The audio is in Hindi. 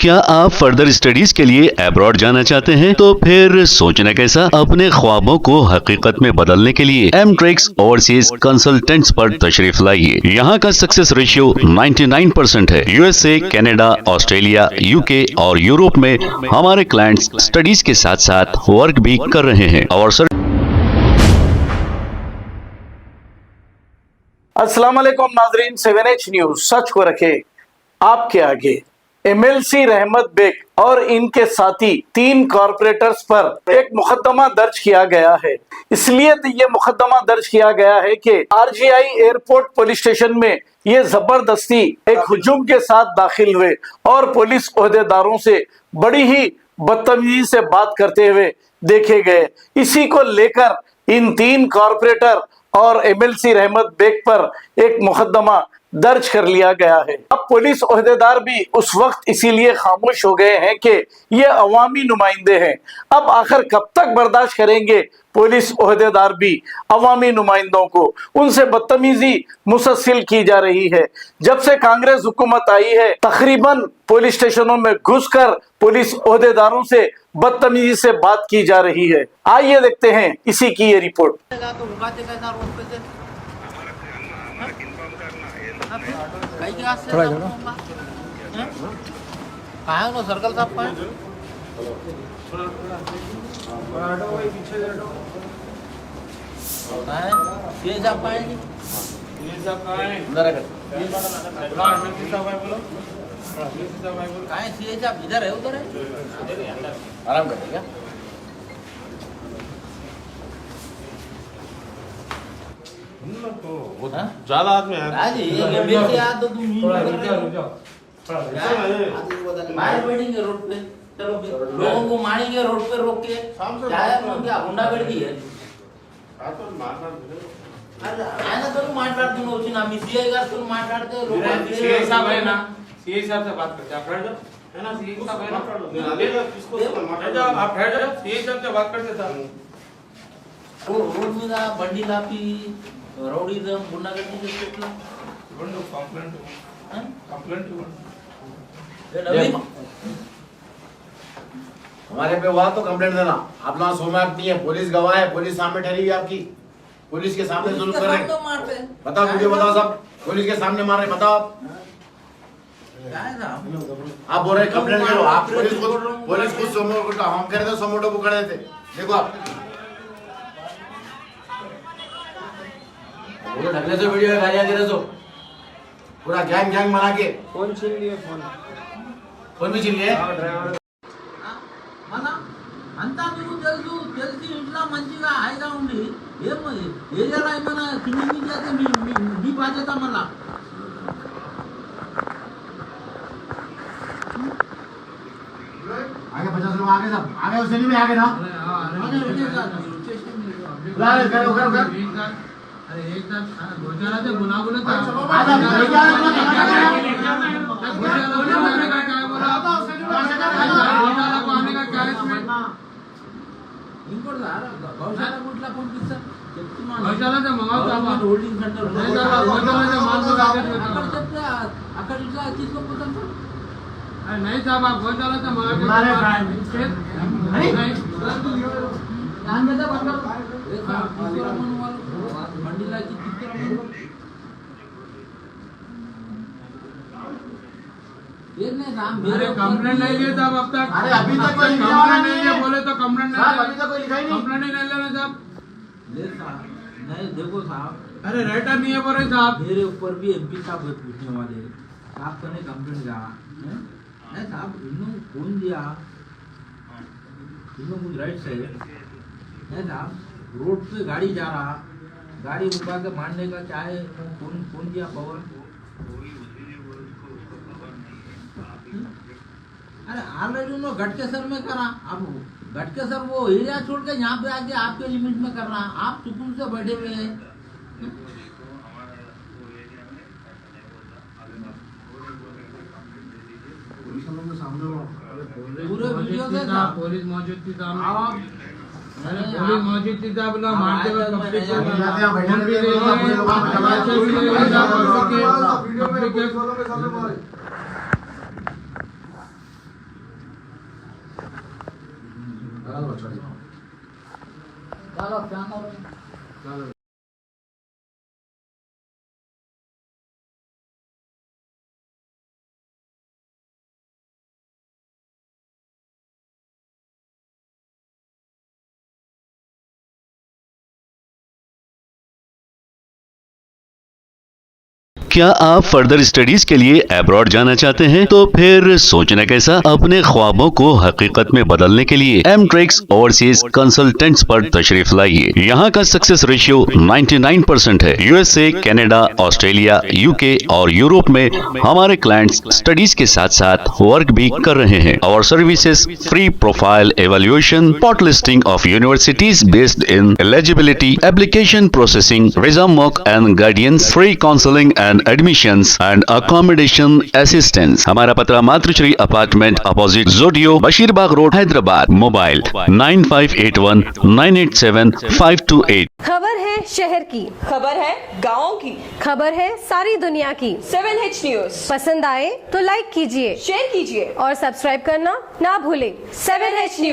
क्या आप फर्दर स्टडीज के लिए अब्रॉड जाना चाहते हैं? तो फिर सोचना कैसा, अपने ख्वाबों को हकीकत में बदलने के लिए एमट्रिक्स ओवरसीज कंसल्टेंट्स पर तशरीफ लाइए। यहाँ का सक्सेस रेशियो 99% है। यूएसए, कनाडा, ऑस्ट्रेलिया, यूके और यूरोप में हमारे क्लाइंट्स स्टडीज के साथ साथ वर्क भी कर रहे हैं और अस्सलाम वालेकुम नाजरीन, 7H न्यूज सच को रखे आपके आगे। एमएलसी रहमत बेग और इनके साथी 3 कॉरपोरेटर्स पर एक मुकदमा दर्ज किया गया है। इसलिए तो ये मुकदमा दर्ज किया गया है कि आरजीआई एयरपोर्ट पुलिस स्टेशन में ये जबरदस्ती एक हुजूम के साथ दाखिल हुए और पुलिस ओहदेदारों से बड़ी ही बदतमीजी से बात करते हुए देखे गए। इसी को लेकर इन 3 कॉरपोरेटर और एमएलसी रहमत बेग पर एक मुकदमा दर्ज कर लिया गया है। अब पुलिस ओहदेदार भी उस वक्त इसीलिए खामोश हो गए हैं कि ये अवामी नुमाइंदे हैं। अब आखिर कब तक बर्दाश्त करेंगे पुलिस ओहदेदार भी अवामी नुमाइंदों को? उनसे बदतमीजी मुसलसल की जा रही है। जब से कांग्रेस हुकूमत आई है तकरीबन पुलिस स्टेशनों में घुसकर पुलिस ओहदेदारों से बदतमीजी से बात की जा रही है। आइए देखते हैं इसी की ये रिपोर्ट। थोड़ा इधर कहाँ नो सर्कल साफ पाए ये जा पाएंगे ये जा पाए इधर है बोलो कहाँ सीए साहब इधर है उधर है आराम करेगा ज्यादा आदमी है मेरे याद तो तुम बाहर बैठेंगे रोड पे। चलो लोगों को मारेंगे रोड पे रोक के क्या गुंडागर्दी है। ఆయన तो మాట్లాడుతున్నావు వచ్చిన మీ सीआई గారితో మాట్లాడితే सीआई साहब है ना, सीआई साहब से बात करते आप बैठ जाओ है ना, सीआई साहब है ना, आप बैठ जाओ, सीआई साहब से बात करते था। रोड మీద బండి లాపి రౌడీజం గుండాగర్दी చేసేట్లా ఇవ్వండి కంప్లైంట్ కంప్లైంట్ ఇవ్వండి। हमारे पे हुआ तो कंप्लेंट देना। आप लोग सोमवार नहीं है, पुलिस गवाह है, पुलिस सामने ठहरी है आपकी, पुलिस के सामने जुल्म कर रहे हैं। बताओ वीडियो बताओ सब, पुलिस के सामने मार रहे बताओ। आप बोल रहे कंप्लेंट करो, आप पुलिस खुद सोमोटो हम कह रहे थे, सोमोटो बुक कर देते। देखो आप वो ढकले से वीडियो गालियां दे रहे हो पूरा गैंग गैंग बना के। फोन छीन लिए, फोन भी छीन लिए మన అంతా మీకు తెలుసు తెలిసి ఇంట్లో మంచిగా హాయిగా ఉండి ఏమో ఏరియాలో ఏమైనా కింది చేస్తే మీ బాధ్యత మళ్ళా आगे 50 लोग आगे, सब आगे उस में आगे ना अरे एक साथ गोचारा से बुला बोले హోల్డింగ్ సెంటర్ అక్కడ ఇట్లా తీసుకోపోతాం नहीं साहब आप गौशाला से मेरे कंप्लेंट नहीं लिए साहब अब तक। अरे अभी तक कोई कंप्लेंट नहीं लिया, बोले तो कंप्लेंट साहब अभी तक कोई लिखा ही नहीं। कंप्लेंट नहीं लेना साहब। नहीं देखो साहब, अरे राइटर नहीं है बोले साहब। मेरे ऊपर भी एमपी साहब पूछने वाले साहब को नहीं कंप्लेंट जा नहीं साहब, इन्होंने फोन दिया, इन्होंने कुछ राइट है नहीं साहब। रोड पे गाड़ी जा रहा, गाड़ी उठा के मारने का चाहे फोन दिया पवन। अरे ऑलरेडी उन्होंने गटकेसर में करा, अब गटकेसर वो एरिया छोड़ के यहाँ पे आके आपके लिमिट में कर रहा, आप सुकून से बैठे हुए हैं। पूरे वीडियो से पुलिस मौजूद थी सामने। अरे पुलिस मौजूद थी साहब, लोग मारते हुए पब्लिक को चलो चलो क्या आप फर्दर स्टडीज के लिए अब्रॉड जाना चाहते हैं? तो फिर सोचना कैसा? अपने ख्वाबों को हकीकत में बदलने के लिए एमट्रिक्स ओवरसीज कंसल्टेंट्स पर तशरीफ लाइए। यहाँ का सक्सेस रेशियो 99% है। यूएसए, कनाडा, ऑस्ट्रेलिया, यूके और यूरोप में हमारे क्लाइंट्स स्टडीज के साथ साथ वर्क भी कर रहे हैं। और services free profile evaluation, spot listing of universities based in eligibility, application processing, visa mock and guidance, free counselling and admissions and accommodation assistance. हमारा पता मातृश्री अपार्टमेंट अपोजिट जोडियो, बशीरबाग रोड, हैदराबाद। मोबाइल 9581987528। खबर है शहर की, खबर है गाँव की, खबर है सारी दुनिया की। 7H न्यूज पसंद आए तो लाइक कीजिए, शेयर कीजिए और सब्सक्राइब करना ना भूलें। 7H news.